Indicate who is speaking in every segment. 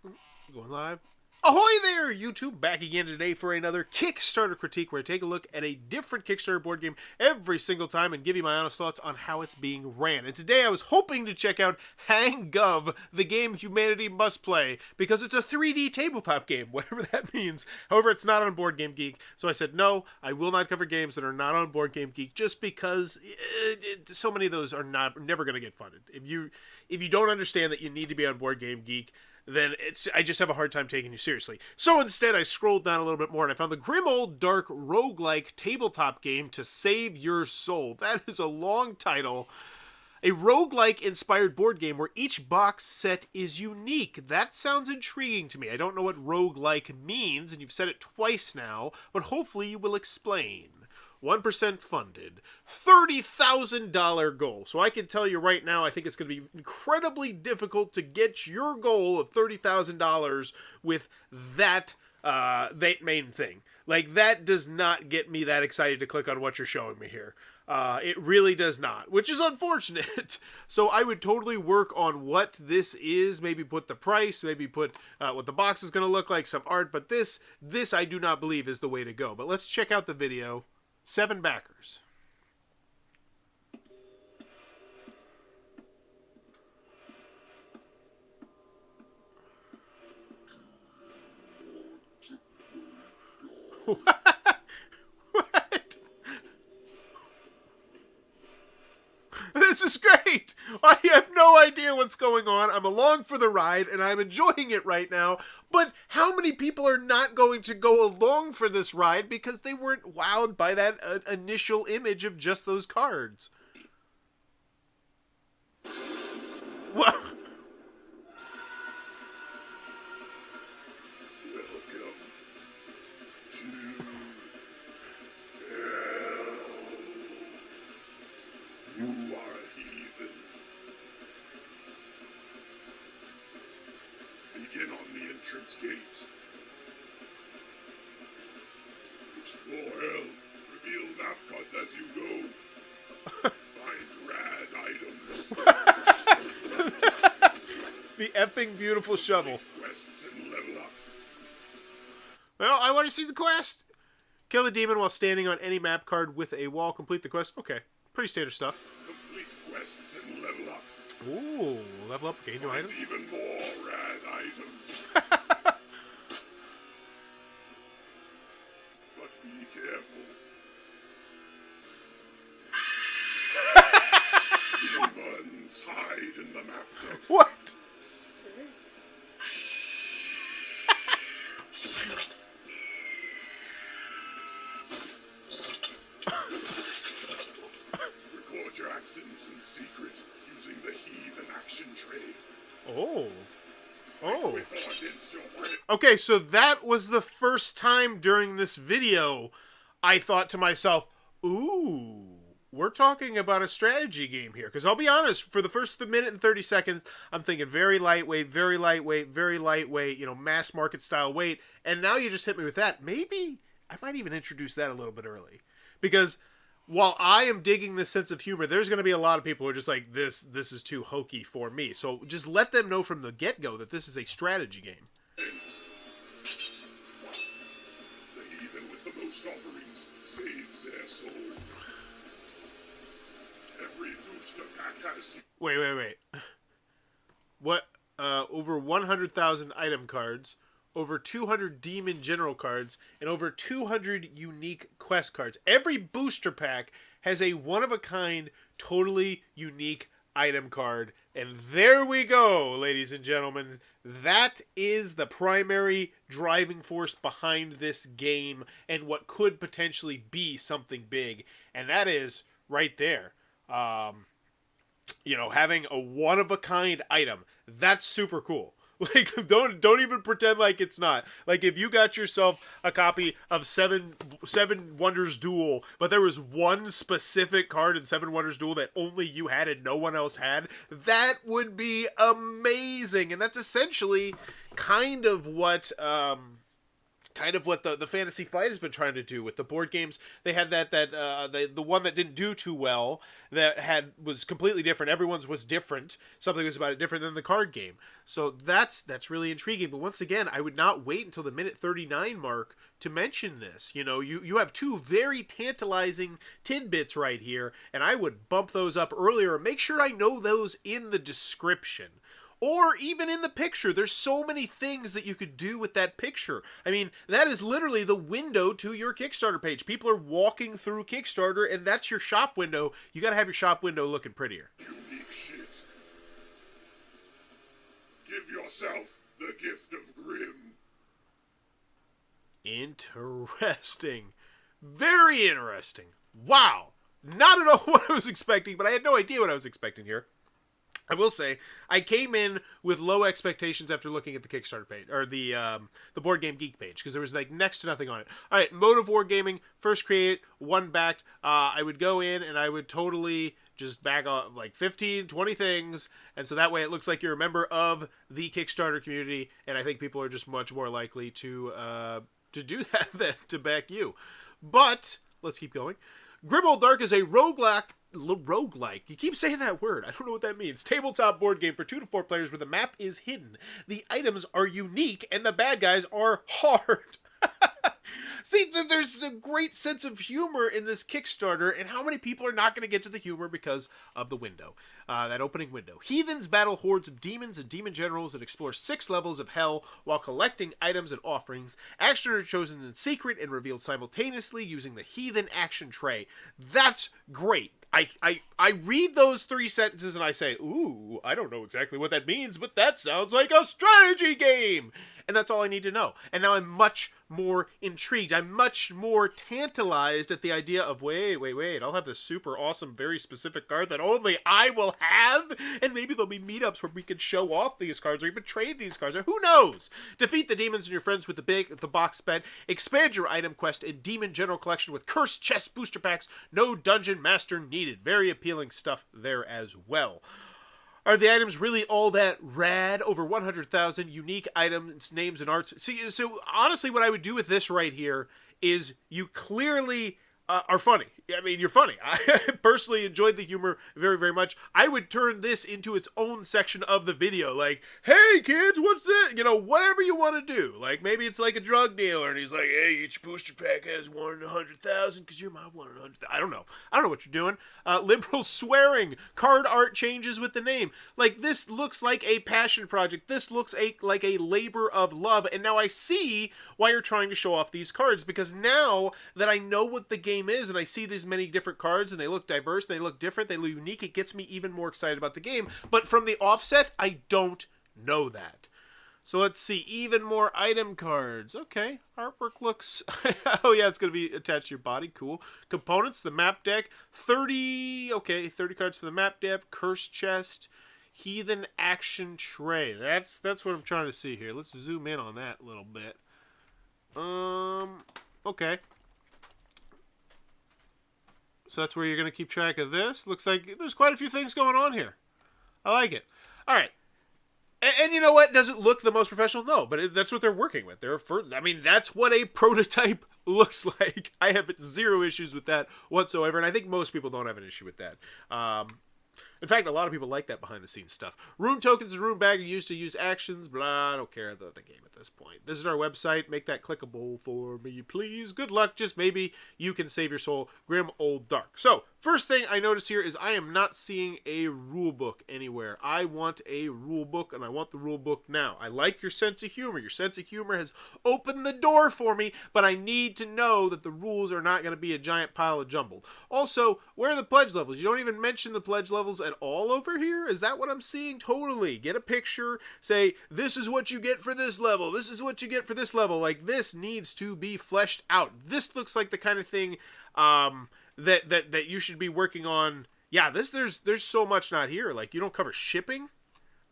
Speaker 1: Going live. Ahoy there, YouTube! Back again today for another Kickstarter critique where I take a look at a different Kickstarter board game every single time and give you my honest thoughts on how it's being ran. And today I was hoping to check out Hang Gov, the game humanity must play, because it's a 3D tabletop game, whatever that means. However, it's not on Board Game Geek, so I said no, I will not cover games that are not on Board Game Geek just because so many of those are never going to get funded. If you don't understand that you need to be on Board Game Geek, then I just have a hard time taking you seriously. So instead, I scrolled down a little bit more and I found the grim old dark roguelike tabletop game To Save Your Soul. That is a long title. A roguelike inspired board game where each box set is unique. That sounds intriguing to me. I don't know what roguelike means, and you've said it twice now, but hopefully you will explain. 1% funded, $30,000 goal. So I can tell you right now, I think it's going to be incredibly difficult to get your goal of $30,000 with that main thing. Like, that does not get me that excited to click on what you're showing me here. It really does not, which is unfortunate. So I would totally work on what this is, maybe put the price, maybe put what the box is going to look like, some art, but this I do not believe is the way to go. But let's check out the video. 7 backers. What? This is great! I have no idea what's going on. I'm along for the ride, and I'm enjoying it right now. But how many people are not going to go along for this ride because they weren't wowed by that initial image of just those cards? What?
Speaker 2: Begin on the entrance gate. Explore hell. Reveal map cards as you go. Find rad items.
Speaker 1: The effing beautiful shovel.
Speaker 2: Quests and level up.
Speaker 1: Well, I want to see the quest. Kill the demon while standing on any map card with a wall. Complete the quest. Okay, pretty standard stuff.
Speaker 2: Complete quests and level up.
Speaker 1: Ooh, level up, gain new items.
Speaker 2: Even more rad items. But be careful. Demons hide in the map deck.
Speaker 1: What?
Speaker 2: Record your actions in secret using the heathen action tray.
Speaker 1: Oh. Oh.
Speaker 2: Before against your friend.
Speaker 1: Okay, so that was the first time during this video I thought to myself, ooh, we're talking about a strategy game here. Because I'll be honest, for the first minute and 30 seconds, I'm thinking very lightweight, mass market style weight. And now you just hit me with that. Maybe I might even introduce that a little bit early. Because while I am digging this sense of humor, there's going to be a lot of people who are just like, this is too hokey for me. So just let them know from the get-go that this is a strategy game.
Speaker 2: The heathen with the most offerings saves their soul. Every booster pack has...
Speaker 1: Wait. What? Over 100,000 item cards, over 200 demon general cards, and over 200 unique quest cards. Every booster pack has a one-of-a-kind, totally unique item card. And there we go, ladies and gentlemen. That is the primary driving force behind this game and what could potentially be something big. And that is right there. Having a one-of-a-kind item. That's super cool. Like, don't even pretend like it's not. Like, if you got yourself a copy of Seven Wonders Duel, but there was one specific card in Seven Wonders Duel that only you had and no one else had, that would be amazing. And that's essentially kind of what kind of what the Fantasy Flight has been trying to do with the board games. They had the one that didn't do too well was completely different. Everyone's was different. Something was about it different than the card game. So that's really intriguing. But once again, I would not wait until the minute 39 mark to mention this. You have two very tantalizing tidbits right here, and I would bump those up earlier. Make sure I know those in the description. Or even in the picture. There's so many things that you could do with that picture. I mean, that is literally the window to your Kickstarter page. People are walking through Kickstarter, and that's your shop window. You gotta have your shop window looking prettier.
Speaker 2: Unique shit. Give yourself the gift of Grim.
Speaker 1: Interesting. Very interesting. Wow. Not at all what I was expecting, but I had no idea what I was expecting here. I will say, I came in with low expectations after looking at the Kickstarter page, or the Board Game Geek page, because there was like next to nothing on it. All right, Mode of Wargaming, first created, one backed. I would go in and I would totally just bag off like 15, 20 things, and so that way it looks like you're a member of the Kickstarter community, and I think people are just much more likely to do that than to back you. But let's keep going. Grim Old Dark is a roguelike. You keep saying that word. I don't know what that means. Tabletop board game for 2 to 4 players where the map is hidden. The items are unique and the bad guys are hard. See, there's a great sense of humor in this Kickstarter, and how many people are not going to get to the humor because of the window, that opening window. Heathens battle hordes of demons and demon generals and explore 6 levels of hell while collecting items and offerings. Actions are chosen in secret and revealed simultaneously using the Heathen action tray. That's great. I read those 3 sentences and I say, ooh, I don't know exactly what that means, but that sounds like a strategy game! And that's all I need to know. And now I'm much more intrigued. I'm much more tantalized at the idea of, wait, I'll have this super awesome, very specific card that only I will have, and maybe there'll be meetups where we can show off these cards or even trade these cards, or who knows? Defeat the demons and your friends with the box bed, expand your item quest and demon general collection with cursed chest booster packs, no dungeon master needed. Very appealing stuff there as well. Are the items really all that rad? Over 100,000 unique items, names, and arts. See, so honestly, what I would do with this right here is you clearly are funny. I mean, you're funny. I personally enjoyed the humor very, very much. I would turn this into its own section of the video. Like, hey, kids, what's this? You know, whatever you want to do. Like, maybe it's like a drug dealer, and he's like, hey, each booster pack has 1 in 100,000 because you're my 1 in 100,000. I don't know. I don't know what you're doing. Liberal swearing. Card art changes with the name. Like, this looks like a passion project. This looks like a labor of love. And now I see why you're trying to show off these cards, because now that I know what the game is and I see these many different cards and they look diverse, they look different, they look unique, it gets me even more excited about the game. But from the offset, I don't know that. So let's see, even more item cards. Okay, artwork looks... oh yeah, it's going to be attached to your body. Cool. Components, the map deck. 30 cards for the map deck. Curse chest. Heathen action tray. That's what I'm trying to see here. Let's zoom in on that a little bit. Okay. So that's where you're going to keep track of this. Looks like there's quite a few things going on here. I like it. All right. And you know what? Does it look the most professional? No, but that's what they're working with. That's what a prototype looks like. I have 0 issues with that whatsoever, and I think most people don't have an issue with that. In fact, a lot of people like that behind-the-scenes stuff. Rune tokens and rune bag are used to use actions. Blah, I don't care the game at this point. Visit our website. Make that clickable for me, please. Good luck. Just maybe you can save your soul. Grim Old Dark. So, first thing I notice here is I am not seeing a rule book anywhere. I want a rule book, and I want the rule book now. I like your sense of humor. Your sense of humor has opened the door for me, but I need to know that the rules are not going to be a giant pile of jumble. Also, where are the pledge levels? You don't even mention the pledge levels at all over here? Is that what I'm seeing? Totally. Get a picture. Say, this is what you get for this level. This is what you get for this level. Like, this needs to be fleshed out. This looks like the kind of thing that you should be working on. Yeah, there's so much not here. Like, you don't cover shipping?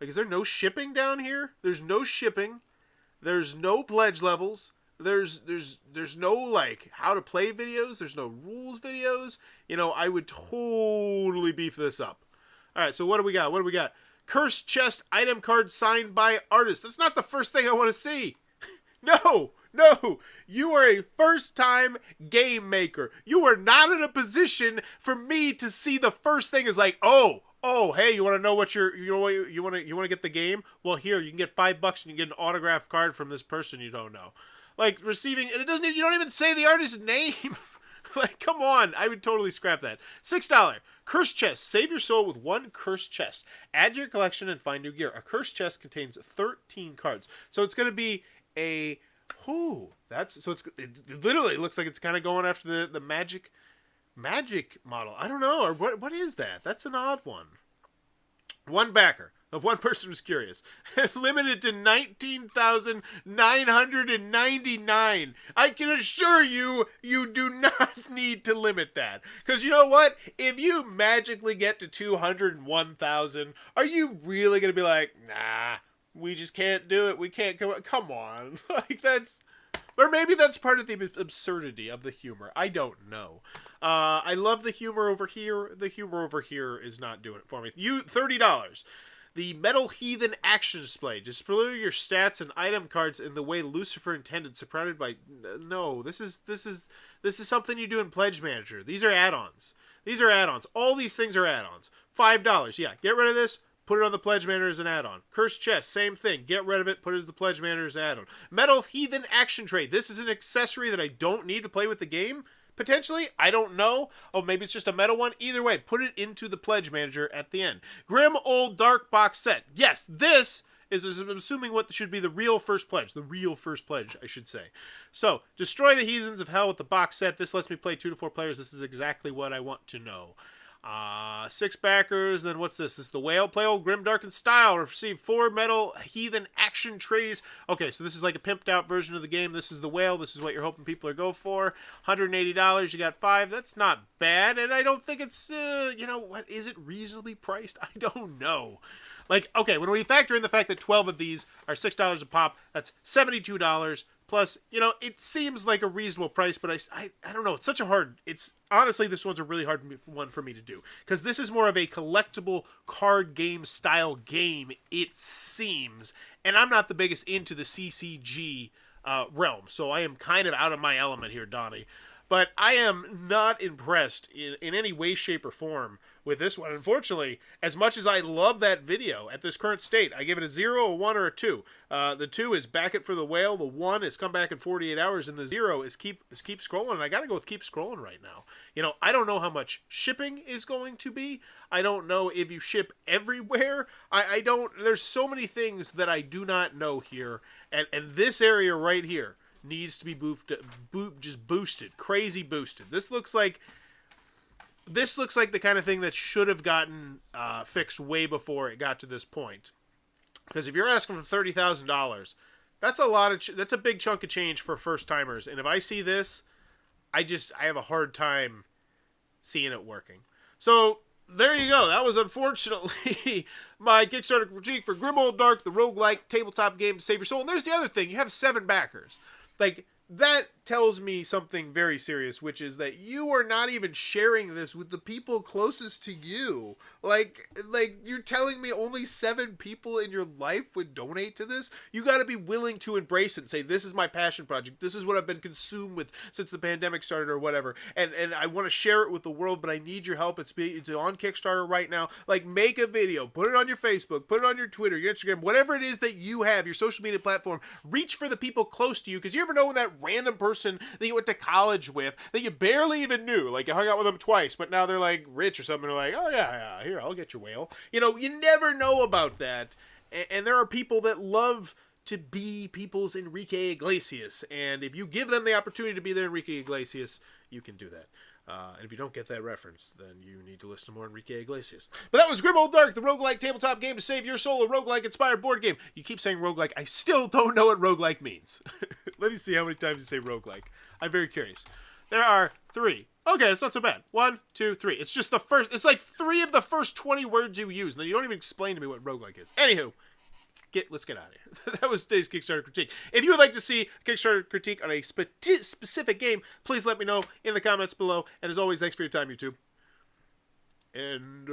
Speaker 1: Like, is there no shipping down here? There's no shipping. There's no pledge levels. There's no, like, how to play videos. There's no rules videos. You know, I would totally beef this up. All right, so what do we got? What do we got? Cursed chest item card signed by artist. That's not the first thing I want to see. No, No, you are a first-time game maker. You are not in a position for me to see the first thing as like, oh, hey, you want to know what you want to get the game? Well, here you can get $5 and you get an autographed card from this person you don't know. Like receiving, and you don't even say the artist's name. Like, come on, I would totally scrap that. $6. Cursed chest. Save your soul with one cursed chest. Add to your collection and find new gear. A cursed chest contains 13 cards, so it's going to be a it literally looks like it's kind of going after the magic model. I don't know, or what is that? That's an odd one. One backer of one person was curious. Limited to 19,999. I can assure you, you do not need to limit that. Because you know what? If you magically get to 201,000, are you really going to be like, nah, we just can't do it. We can't come on. Like that's... Or maybe that's part of the absurdity of the humor. I don't know. I love the humor over here. The humor over here is not doing it for me. $30. The Metal Heathen Action Display. Display your stats and item cards in the way Lucifer intended, surrounded by... No, this is something you do in Pledge Manager. These are add-ons. All these things are add-ons. $5. Yeah, get rid of this. Put it on the Pledge Manager as an add-on. Cursed Chest, same thing. Get rid of it, put it as the Pledge Manager as an add-on. Metal Heathen Action Tray. This is an accessory that I don't need to play with the game. Potentially, I don't know. Oh, maybe it's just a metal one. Either way, put it into the Pledge Manager at the end. Grim Old Dark Box Set. Yes, this is I'm assuming what should be the real first pledge. The real first pledge, I should say. So, destroy the Heathens of Hell with the box set. This lets me play 2 to 4 players. This is exactly what I want to know. 6 backers, then what's this? This is the Whale. Play old Grim Dark in Style. Receive 4 Metal Heathen Action Trays. Okay, so this is like a pimped out version of the game. This is the Whale. This is what you're hoping people are go for. $180. You got 5. That's not bad, and I don't think it's, what, is it reasonably priced? I don't know. Like, okay, when we factor in the fact that 12 of these are $6 a pop, that's $72. Plus, it seems like a reasonable price, but I don't know. It's such a hard... Honestly, this one's a really hard one for me to do. Because this is more of a collectible card game style game, it seems. And I'm not the biggest into the CCG realm. So I am kind of out of my element here, Donnie. But I am not impressed in any way, shape, or form with this one. Unfortunately, as much as I love that video at this current state, I give it a 0, a 1, or a 2. The 2 is back it for the Whale. The 1 is come back in 48 hours. And the 0 is keep scrolling. And I got to go with keep scrolling right now. I don't know how much shipping is going to be. I don't know if you ship everywhere. I don't... There's so many things that I do not know here. And this area right here needs to be boosted, crazy boosted. This looks like the kind of thing that should have gotten fixed way before it got to this point. Because if you're asking for $30,000, that's that's a big chunk of change for first timers. And if I see this, I have a hard time seeing it working. So there you go. That was unfortunately my Kickstarter critique for Grim Old Dark, the roguelike tabletop game to save your soul. And there's the other thing: you have 7 backers. Like, that tells me something very serious, which is that you are not even sharing this with the people closest to you. Like you're telling me only 7 people in your life would donate to this? You got to be willing to embrace it and say, this is my passion project. This is what I've been consumed with since the pandemic started or whatever. And I want to share it with the world, but I need your help. It's on Kickstarter right now. Like, make a video, put it on your Facebook, put it on your Twitter, your Instagram, whatever it is that you have, your social media platform. Reach for the people close to you, because you ever know when that random person that you went to college with, that you barely even knew, like you hung out with them twice, but now they're like rich or something, they're like, oh yeah, here, I'll get your Whale. You never know about that. And there are people that love to be people's Enrique Iglesias, and if you give them the opportunity to be their Enrique Iglesias, you can do that. And if you don't get that reference, then you need to listen to more Enrique Iglesias. But that was Grim Old Dark, the roguelike tabletop game to save your soul, a roguelike-inspired board game. You keep saying roguelike. I still don't know what roguelike means. Let me see how many times you say roguelike. I'm very curious. There are 3. Okay, it's not so bad. 1, 2, 3. It's just the first... It's like 3 of the first 20 words you use, and then you don't even explain to me what roguelike is. Anywho, let's get out of here. That was today's Kickstarter critique. If you would like to see a Kickstarter critique on a specific game, please let me know in the comments below. And as always, thanks for your time, YouTube. And...